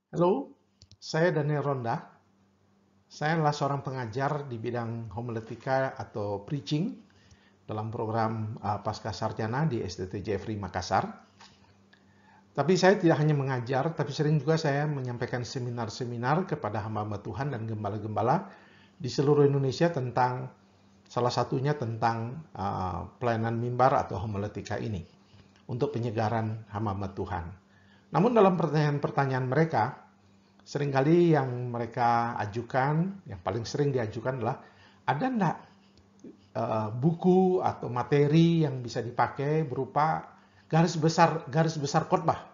Halo, saya Daniel Ronda. Saya adalah seorang pengajar di bidang homiletika atau preaching dalam program Pasca Sarjana di SDT Jeffrey Makassar. Tapi saya tidak hanya mengajar, tapi sering juga saya menyampaikan seminar-seminar kepada hamba-hamba Tuhan dan gembala-gembala di seluruh Indonesia tentang salah satunya tentang pelayanan mimbar atau homiletika ini untuk penyegaran hamba-hamba Tuhan. Namun dalam pertanyaan-pertanyaan mereka, seringkali yang mereka ajukan, yang paling sering diajukan adalah, ada enggak buku atau materi yang bisa dipakai berupa garis besar khotbah,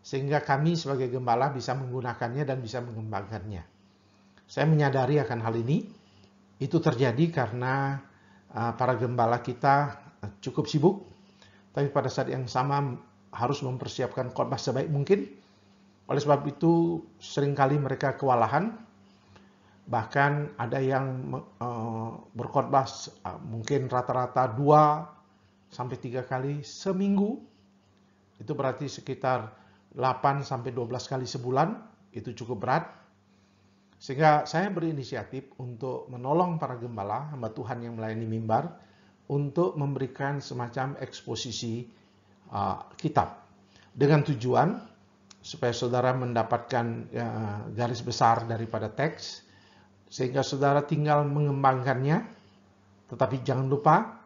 sehingga kami sebagai gembala bisa menggunakannya dan bisa mengembangkannya. Saya menyadari akan hal ini. Itu terjadi karena para gembala kita cukup sibuk, tapi pada saat yang sama harus mempersiapkan khotbah sebaik mungkin. Oleh sebab itu seringkali mereka kewalahan, bahkan ada yang berkhotbah mungkin rata-rata 2 sampai 3 kali seminggu. Itu berarti sekitar 8 sampai 12 kali sebulan. Itu cukup berat. Sehingga saya berinisiatif untuk menolong para gembala, hamba Tuhan yang melayani mimbar, untuk memberikan semacam eksposisi kitab. Dengan tujuan supaya saudara mendapatkan garis besar daripada teks, sehingga saudara tinggal mengembangkannya. Tetapi jangan lupa,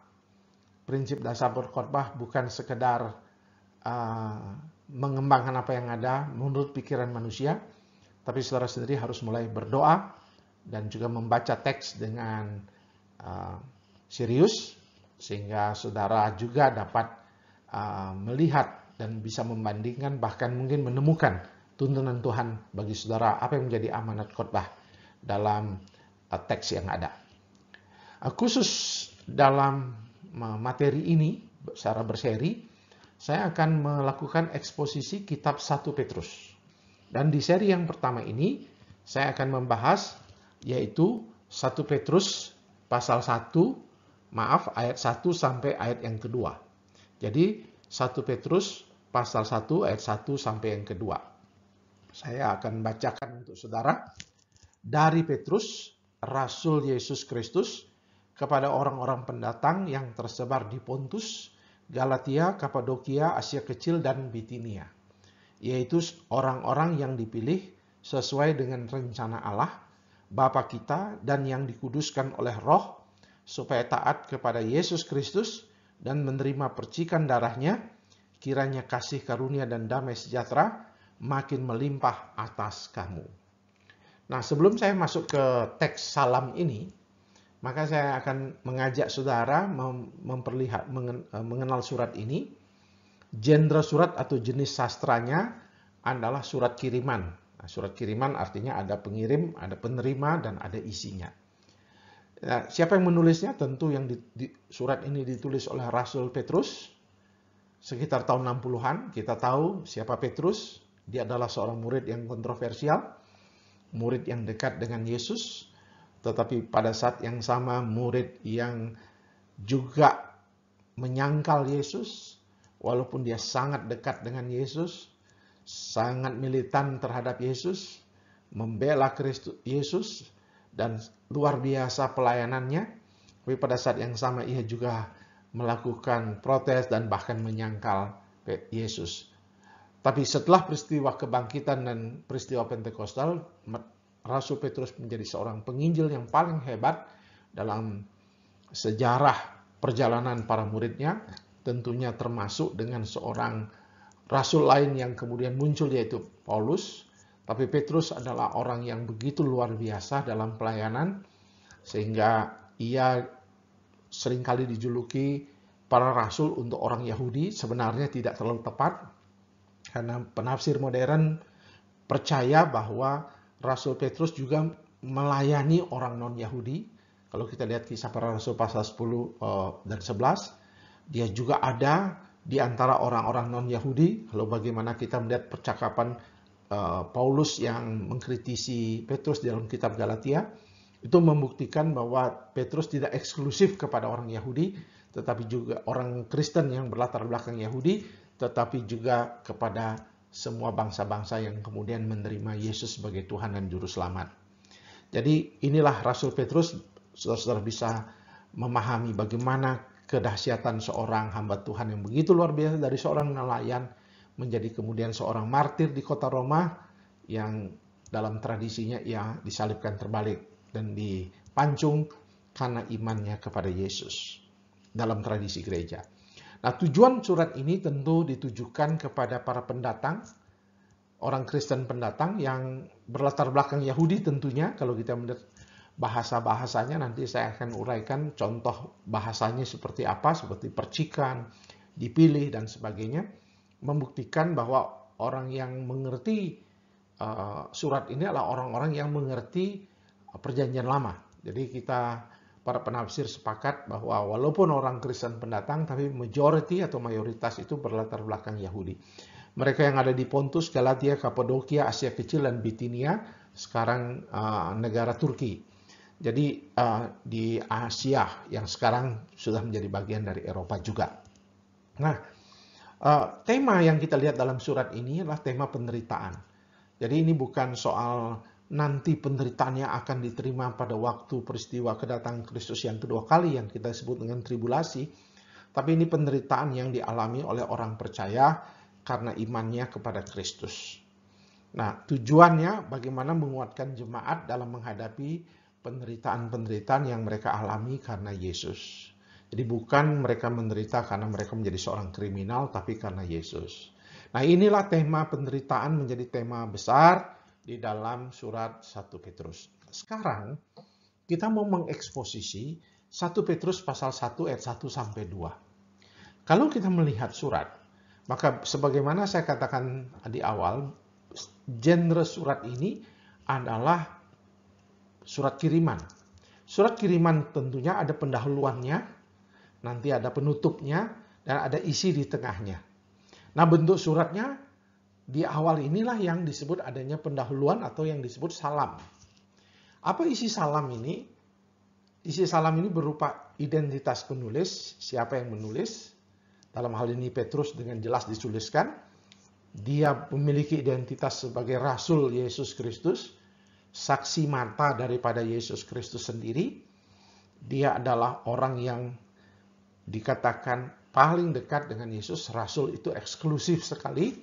prinsip dasar berkhotbah bukan sekedar mengembangkan apa yang ada menurut pikiran manusia, tapi saudara sendiri harus mulai berdoa dan juga membaca teks dengan serius, sehingga saudara juga dapat melihat dan bisa membandingkan, bahkan mungkin menemukan tuntunan Tuhan bagi saudara apa yang menjadi amanat khotbah dalam teks yang ada. Khusus dalam materi ini secara berseri, saya akan melakukan eksposisi kitab 1 Petrus. Dan di seri yang pertama ini saya akan membahas yaitu 1 Petrus pasal 1, ayat 1 sampai ayat yang kedua. Jadi 1 Petrus pasal 1 ayat 1 sampai yang kedua. Saya akan bacakan untuk saudara. Dari Petrus, Rasul Yesus Kristus, kepada orang-orang pendatang yang tersebar di Pontus, Galatia, Kapadokia, Asia Kecil, dan Bitinia, yaitu orang-orang yang dipilih sesuai dengan rencana Allah, Bapa kita, dan yang dikuduskan oleh Roh, supaya taat kepada Yesus Kristus dan menerima percikan darahnya. Kiranya kasih karunia dan damai sejahtera makin melimpah atas kamu. Nah, sebelum saya masuk ke teks salam ini, maka saya akan mengajak saudara mengenal surat ini. Genre surat atau jenis sastranya adalah surat kiriman. Nah, surat kiriman artinya ada pengirim, ada penerima, dan ada isinya. Nah, siapa yang menulisnya? Tentu yang surat ini ditulis oleh Rasul Petrus. Sekitar tahun 60-an, kita tahu siapa Petrus. Dia adalah seorang murid yang kontroversial, murid yang dekat dengan Yesus, tetapi pada saat yang sama murid yang juga menyangkal Yesus, walaupun dia sangat dekat dengan Yesus, sangat militan terhadap Yesus, membela Kristus Yesus, dan luar biasa pelayanannya. Tapi pada saat yang sama ia juga melakukan protes dan bahkan menyangkal Yesus. Tapi setelah peristiwa kebangkitan dan peristiwa Pentekostal, Rasul Petrus menjadi seorang penginjil yang paling hebat dalam sejarah perjalanan para muridnya, tentunya termasuk dengan seorang rasul lain yang kemudian muncul, yaitu Paulus. Tapi Petrus adalah orang yang begitu luar biasa dalam pelayanan, sehingga ia seringkali dijuluki para rasul untuk orang Yahudi. Sebenarnya tidak terlalu tepat, karena penafsir modern percaya bahwa Rasul Petrus juga melayani orang non-Yahudi. Kalau kita lihat kisah para rasul pasal 10 dan 11, dia juga ada di antara orang-orang non-Yahudi. Lalu bagaimana kita melihat percakapan Paulus yang mengkritisi Petrus dalam kitab Galatia, itu membuktikan bahwa Petrus tidak eksklusif kepada orang Yahudi, tetapi juga orang Kristen yang berlatar belakang Yahudi, tetapi juga kepada semua bangsa-bangsa yang kemudian menerima Yesus sebagai Tuhan dan Juru Selamat. Jadi inilah Rasul Petrus, saudara-saudara bisa memahami bagaimana kedahsyatan seorang hamba Tuhan yang begitu luar biasa, dari seorang nelayan menjadi kemudian seorang martir di kota Roma, yang dalam tradisinya ia disalibkan terbalik dan dipancung karena imannya kepada Yesus dalam tradisi gereja. Nah, tujuan surat ini tentu ditujukan kepada para pendatang, orang Kristen pendatang yang berlatar belakang Yahudi tentunya. Kalau kita melihat bahasa-bahasanya, nanti saya akan uraikan contoh bahasanya seperti apa, seperti percikan, dipilih, dan sebagainya, membuktikan bahwa orang yang mengerti surat ini adalah orang-orang yang mengerti perjanjian lama. Jadi kita, para penafsir, sepakat bahwa walaupun orang Kristen pendatang, tapi majority atau mayoritas itu berlatar belakang Yahudi. Mereka yang ada di Pontus, Galatia, Kapadokia, Asia Kecil, dan Bitinia, sekarang negara Turki. Jadi di Asia yang sekarang sudah menjadi bagian dari Eropa juga. Nah, tema yang kita lihat dalam surat ini adalah tema penderitaan. Jadi ini bukan soal nanti penderitaannya akan diterima pada waktu peristiwa kedatangan Kristus yang kedua kali yang kita sebut dengan tribulasi, tapi ini penderitaan yang dialami oleh orang percaya karena imannya kepada Kristus. Nah, tujuannya bagaimana menguatkan jemaat dalam menghadapi penderitaan-penderitaan yang mereka alami karena Yesus. Jadi bukan mereka menderita karena mereka menjadi seorang kriminal, tapi karena Yesus. Nah, inilah tema penderitaan menjadi tema besar di dalam surat 1 Petrus. Sekarang kita mau mengeksposisi 1 Petrus pasal 1 ayat 1 sampai 2. Kalau kita melihat surat, maka sebagaimana saya katakan di awal, genre surat ini adalah surat kiriman. Surat kiriman tentunya ada pendahuluannya, nanti ada penutupnya, dan ada isi di tengahnya. Nah, bentuk suratnya di awal inilah yang disebut adanya pendahuluan atau yang disebut salam. Apa isi salam ini? Isi salam ini berupa identitas penulis, siapa yang menulis. Dalam hal ini Petrus dengan jelas dituliskan. Dia memiliki identitas sebagai Rasul Yesus Kristus, saksi mata daripada Yesus Kristus sendiri. Dia adalah orang yang dikatakan paling dekat dengan Yesus. Rasul itu eksklusif sekali,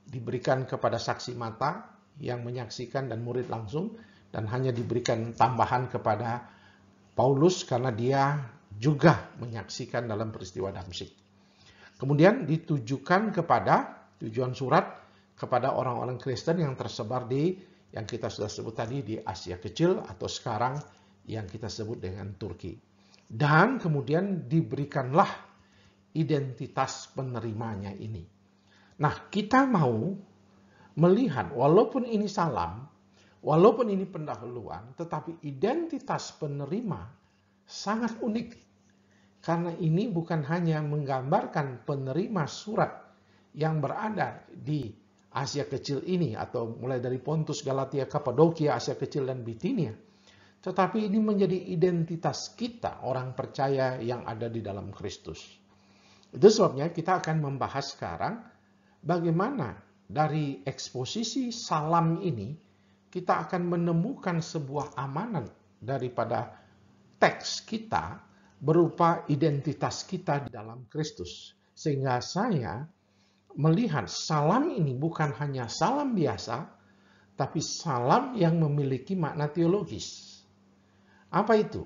diberikan kepada saksi mata yang menyaksikan dan murid langsung, dan hanya diberikan tambahan kepada Paulus karena dia juga menyaksikan dalam peristiwa Damsyik. Kemudian ditujukan kepada tujuan surat kepada orang-orang Kristen yang tersebar di, yang kita sudah sebut tadi, di Asia Kecil atau sekarang yang kita sebut dengan Turki. Dan kemudian diberikanlah identitas penerimanya ini. Nah, kita mau melihat walaupun ini salam, walaupun ini pendahuluan, tetapi identitas penerima sangat unik. Karena ini bukan hanya menggambarkan penerima surat yang berada di Asia Kecil ini, atau mulai dari Pontus, Galatia, Kapadokia, Asia Kecil, dan Bitinia, tetapi ini menjadi identitas kita, orang percaya yang ada di dalam Kristus. Itu sebabnya kita akan membahas sekarang bagaimana dari eksposisi salam ini kita akan menemukan sebuah amanat daripada teks kita berupa identitas kita di dalam Kristus. Sehingga saya melihat salam ini bukan hanya salam biasa, tapi salam yang memiliki makna teologis. Apa itu?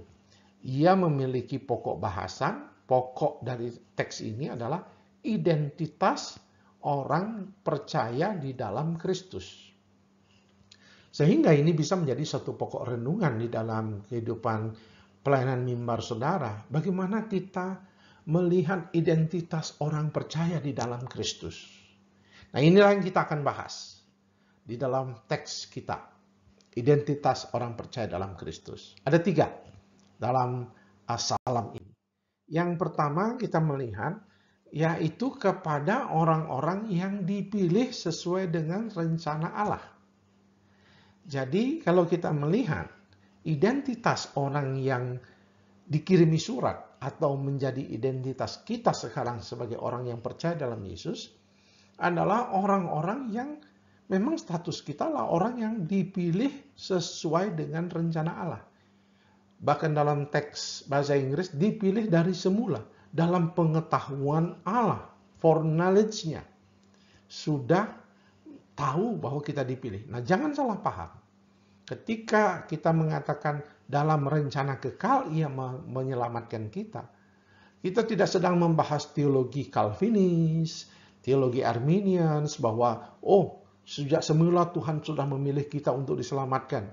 Ia memiliki pokok bahasan. Pokok dari teks ini adalah identitas orang percaya di dalam Kristus. Sehingga ini bisa menjadi satu pokok renungan di dalam kehidupan pelayanan mimbar saudara. Bagaimana kita melihat identitas orang percaya di dalam Kristus. Nah, inilah yang kita akan bahas di dalam teks kita. Identitas orang percaya dalam Kristus. Ada 3 dalam salam ini. Yang pertama kita melihat yaitu kepada orang-orang yang dipilih sesuai dengan rencana Allah. Jadi kalau kita melihat identitas orang yang dikirimi surat atau menjadi identitas kita sekarang sebagai orang yang percaya dalam Yesus, adalah orang-orang yang memang status kita lah orang yang dipilih sesuai dengan rencana Allah. Bahkan dalam teks bahasa Inggris dipilih dari semula. Dalam pengetahuan Allah, foreknowledge-nya. Sudah tahu bahwa kita dipilih. Nah, jangan salah paham. Ketika kita mengatakan dalam rencana kekal ia menyelamatkan kita, kita tidak sedang membahas teologi Calvinis, teologi Arminians, bahwa sejak semula Tuhan sudah memilih kita untuk diselamatkan.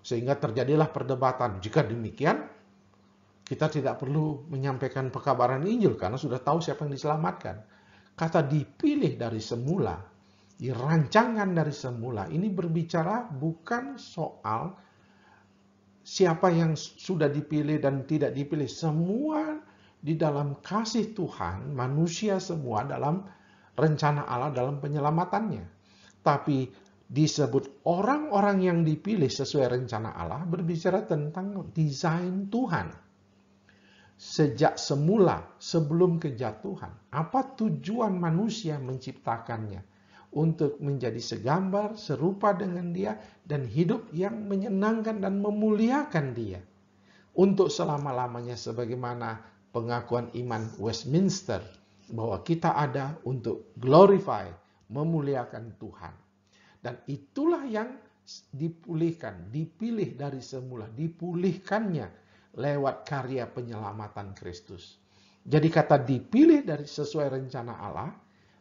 Sehingga terjadilah perdebatan. Jika demikian, kita tidak perlu menyampaikan pekabaran Injil karena sudah tahu siapa yang diselamatkan. Kata dipilih dari semula, dirancangan dari semula, ini berbicara bukan soal siapa yang sudah dipilih dan tidak dipilih. Semua di dalam kasih Tuhan, manusia semua dalam rencana Allah dalam penyelamatannya. Tapi disebut orang-orang yang dipilih sesuai rencana Allah berbicara tentang desain Tuhan. Sejak semula, sebelum kejatuhan, apa tujuan manusia menciptakannya? Untuk menjadi segambar, serupa dengan dia, dan hidup yang menyenangkan dan memuliakan dia. Untuk selama-lamanya sebagaimana pengakuan iman Westminster, bahwa kita ada untuk glorify, memuliakan Tuhan. Dan itulah yang dipulihkan, dipilih dari semula, dipulihkannya lewat karya penyelamatan Kristus. Jadi kata dipilih dari sesuai rencana Allah,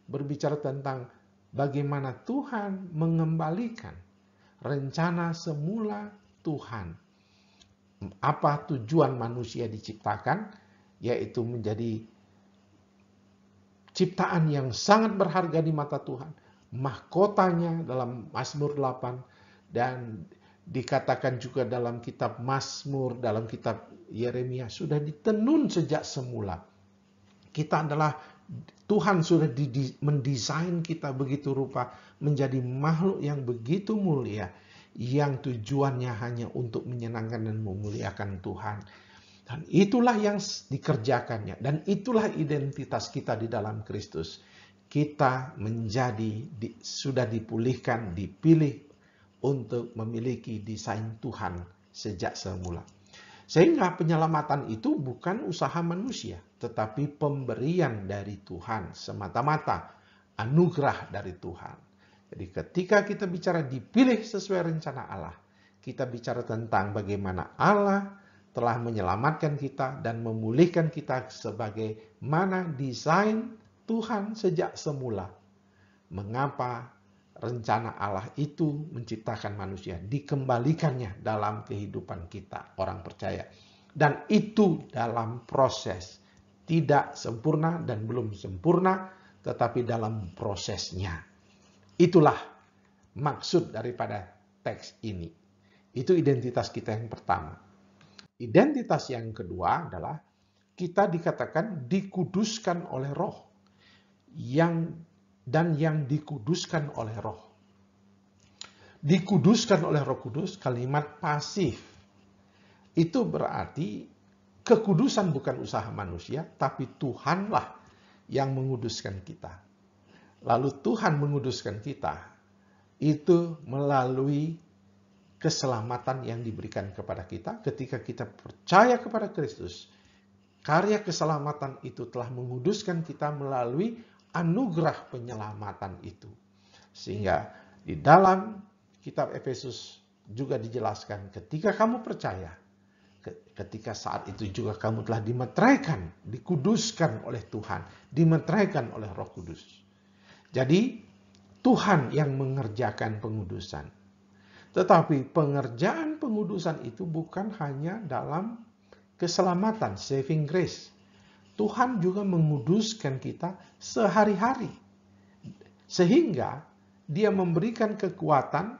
berbicara tentang bagaimana Tuhan mengembalikan rencana semula Tuhan. Apa tujuan manusia diciptakan? Yaitu menjadi ciptaan yang sangat berharga di mata Tuhan. Mahkotanya dalam Mazmur 8 dan dikatakan juga dalam kitab Mazmur, dalam kitab Yeremia, sudah ditenun sejak semula. Kita adalah, Tuhan sudah mendesain kita begitu rupa menjadi makhluk yang begitu mulia, yang tujuannya hanya untuk menyenangkan dan memuliakan Tuhan. Dan itulah yang dikerjakannya, dan itulah identitas kita di dalam Kristus. Kita sudah dipulihkan, dipilih untuk memiliki desain Tuhan sejak semula. Sehingga penyelamatan itu bukan usaha manusia, tetapi pemberian dari Tuhan semata-mata, anugerah dari Tuhan. Jadi ketika kita bicara dipilih sesuai rencana Allah, kita bicara tentang bagaimana Allah telah menyelamatkan kita dan memulihkan kita sebagaimana desain Tuhan sejak semula. Mengapa rencana Allah itu menciptakan manusia, dikembalikannya dalam kehidupan kita, orang percaya. Dan itu dalam proses. Tidak sempurna dan belum sempurna, tetapi dalam prosesnya. Itulah maksud daripada teks ini. Itu identitas kita yang pertama. Identitas yang kedua adalah kita dikatakan dikuduskan oleh Roh. Yang dikuduskan oleh Roh. Dikuduskan oleh Roh Kudus, kalimat pasif. Itu berarti kekudusan bukan usaha manusia, tapi Tuhanlah yang menguduskan kita. Lalu Tuhan menguduskan kita, itu melalui keselamatan yang diberikan kepada kita ketika kita percaya kepada Kristus. Karya keselamatan itu telah menguduskan kita melalui anugerah penyelamatan itu. Sehingga di dalam kitab Efesus juga dijelaskan ketika kamu percaya, ketika saat itu juga kamu telah dimeteraikan, dikuduskan oleh Tuhan, dimeteraikan oleh Roh Kudus. Jadi Tuhan yang mengerjakan pengudusan. Tetapi pengerjaan pengudusan itu bukan hanya dalam keselamatan, saving grace. Tuhan juga menguduskan kita sehari-hari. Sehingga dia memberikan kekuatan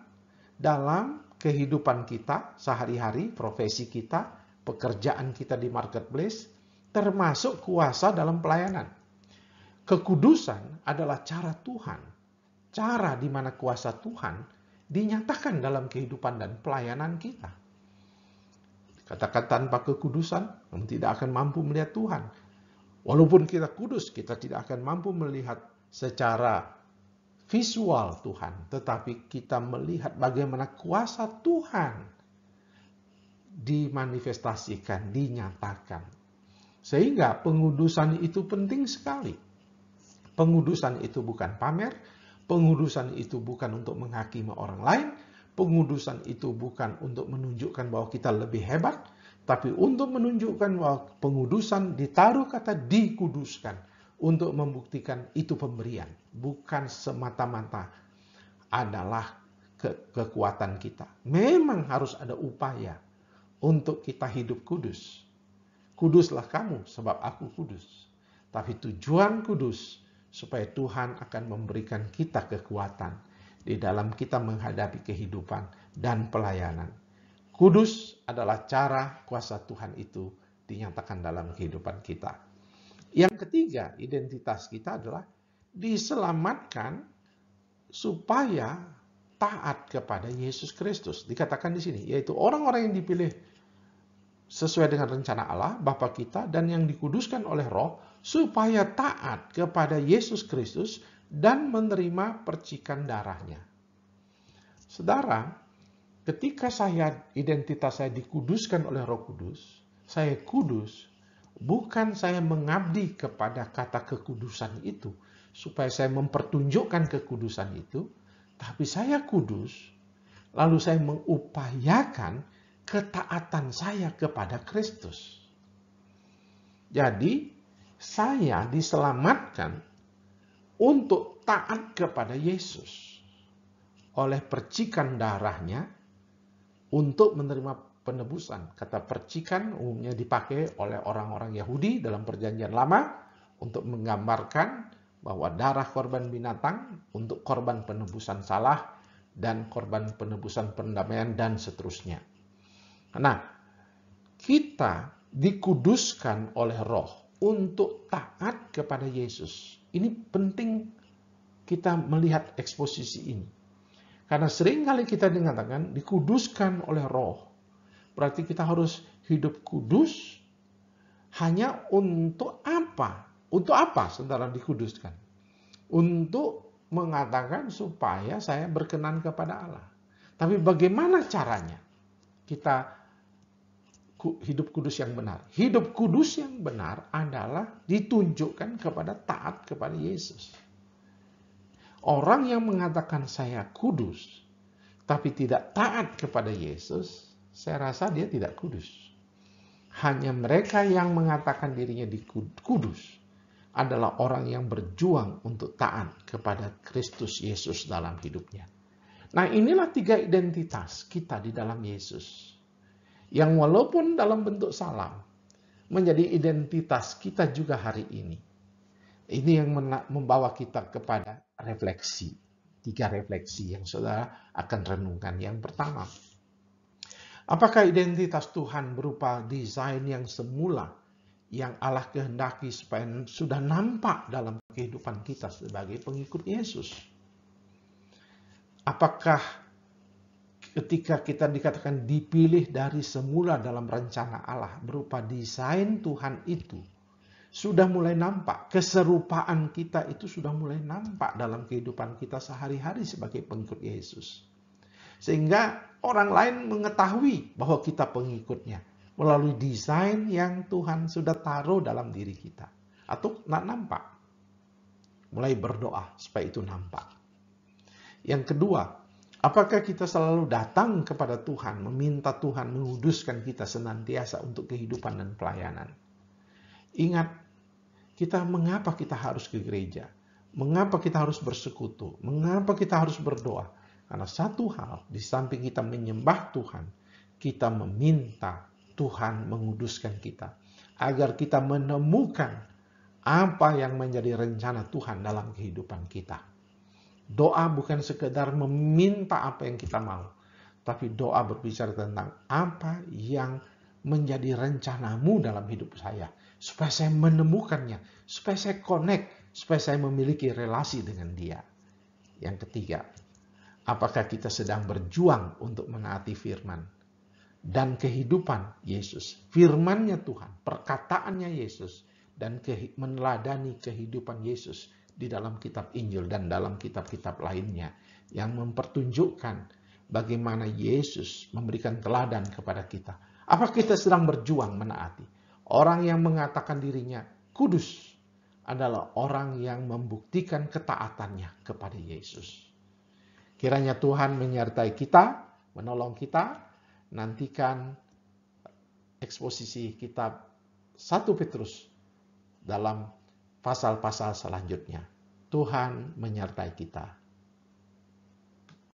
dalam kehidupan kita sehari-hari, profesi kita, pekerjaan kita di marketplace, termasuk kuasa dalam pelayanan. Kekudusan adalah cara Tuhan. Cara di mana kuasa Tuhan dinyatakan dalam kehidupan dan pelayanan kita. Katakan tanpa kekudusan, kamu tidak akan mampu melihat Tuhan. Walaupun kita kudus, kita tidak akan mampu melihat secara visual Tuhan, tetapi kita melihat bagaimana kuasa Tuhan dimanifestasikan, dinyatakan. Sehingga pengudusan itu penting sekali. Pengudusan itu bukan pamer, pengudusan itu bukan untuk menghakimi orang lain, pengudusan itu bukan untuk menunjukkan bahwa kita lebih hebat, tapi untuk menunjukkan bahwa pengudusan ditaruh kata dikuduskan untuk membuktikan itu pemberian, bukan semata-mata adalah kekuatan kita. Memang harus ada upaya untuk kita hidup kudus. Kuduslah kamu sebab aku kudus. Tapi tujuan kudus supaya Tuhan akan memberikan kita kekuatan di dalam kita menghadapi kehidupan dan pelayanan. Kudus adalah cara kuasa Tuhan itu dinyatakan dalam kehidupan kita. Yang ketiga, identitas kita adalah diselamatkan supaya taat kepada Yesus Kristus. Dikatakan di sini, yaitu orang-orang yang dipilih sesuai dengan rencana Allah, Bapa kita, dan yang dikuduskan oleh Roh, supaya taat kepada Yesus Kristus dan menerima percikan darahnya. Saudara, ketika identitas saya dikuduskan oleh Roh Kudus, saya kudus, bukan saya mengabdi kepada kata kekudusan itu, supaya saya mempertunjukkan kekudusan itu, tapi saya kudus, lalu saya mengupayakan ketaatan saya kepada Kristus. Jadi, saya diselamatkan untuk taat kepada Yesus oleh percikan darahnya untuk menerima penebusan. Kata percikan umumnya dipakai oleh orang-orang Yahudi dalam Perjanjian Lama untuk menggambarkan bahwa darah korban binatang untuk korban penebusan salah dan korban penebusan pendamaian dan seterusnya. Nah, kita dikuduskan oleh Roh untuk taat kepada Yesus. Ini penting kita melihat eksposisi ini. Karena seringkali kita dikatakan dikuduskan oleh Roh. Berarti kita harus hidup kudus hanya untuk apa? Untuk apa saudara dikuduskan? Untuk mengatakan supaya saya berkenan kepada Allah. Tapi bagaimana caranya kita hidup kudus yang benar? Hidup kudus yang benar adalah ditunjukkan kepada taat kepada Yesus. Orang yang mengatakan saya kudus, tapi tidak taat kepada Yesus, saya rasa dia tidak kudus. Hanya mereka yang mengatakan dirinya kudus adalah orang yang berjuang untuk taat kepada Kristus Yesus dalam hidupnya. Nah, inilah 3 identitas kita di dalam Yesus. Yang walaupun dalam bentuk salam, menjadi identitas kita juga hari ini. Ini yang membawa kita kepada refleksi. 3 refleksi yang saudara akan renungkan. Yang pertama, apakah identitas Tuhan berupa desain yang semula, yang Allah kehendaki supaya sudah nampak dalam kehidupan kita sebagai pengikut Yesus? Apakah ketika kita dikatakan dipilih dari semula dalam rencana Allah berupa desain Tuhan itu sudah mulai nampak, keserupaan kita itu sudah mulai nampak dalam kehidupan kita sehari-hari sebagai pengikut Yesus. Sehingga orang lain mengetahui bahwa kita pengikutnya melalui desain yang Tuhan sudah taruh dalam diri kita. Atau nampak. Mulai berdoa supaya itu nampak. Yang kedua, apakah kita selalu datang kepada Tuhan, meminta Tuhan menguduskan kita senantiasa untuk kehidupan dan pelayanan? Ingat, mengapa kita harus ke gereja? Mengapa kita harus bersekutu? Mengapa kita harus berdoa? Karena satu hal, di samping kita menyembah Tuhan, kita meminta Tuhan menguduskan kita. Agar kita menemukan apa yang menjadi rencana Tuhan dalam kehidupan kita. Doa bukan sekedar meminta apa yang kita mau, tapi doa berbicara tentang apa yang menjadi rencanamu dalam hidup saya, supaya saya menemukannya, supaya saya connect, supaya saya memiliki relasi dengan dia. Yang ketiga, apakah kita sedang berjuang untuk menaati firman dan kehidupan Yesus, firman-Nya Tuhan, perkataannya Yesus, dan meneladani kehidupan Yesus di dalam kitab Injil dan dalam kitab-kitab lainnya yang mempertunjukkan bagaimana Yesus memberikan teladan kepada kita. Apa kita sedang berjuang menaati? Orang yang mengatakan dirinya kudus adalah orang yang membuktikan ketaatannya kepada Yesus. Kiranya Tuhan menyertai kita, menolong kita. Nantikan eksposisi kitab 1 Petrus dalam pasal-pasal selanjutnya. Tuhan menyertai kita.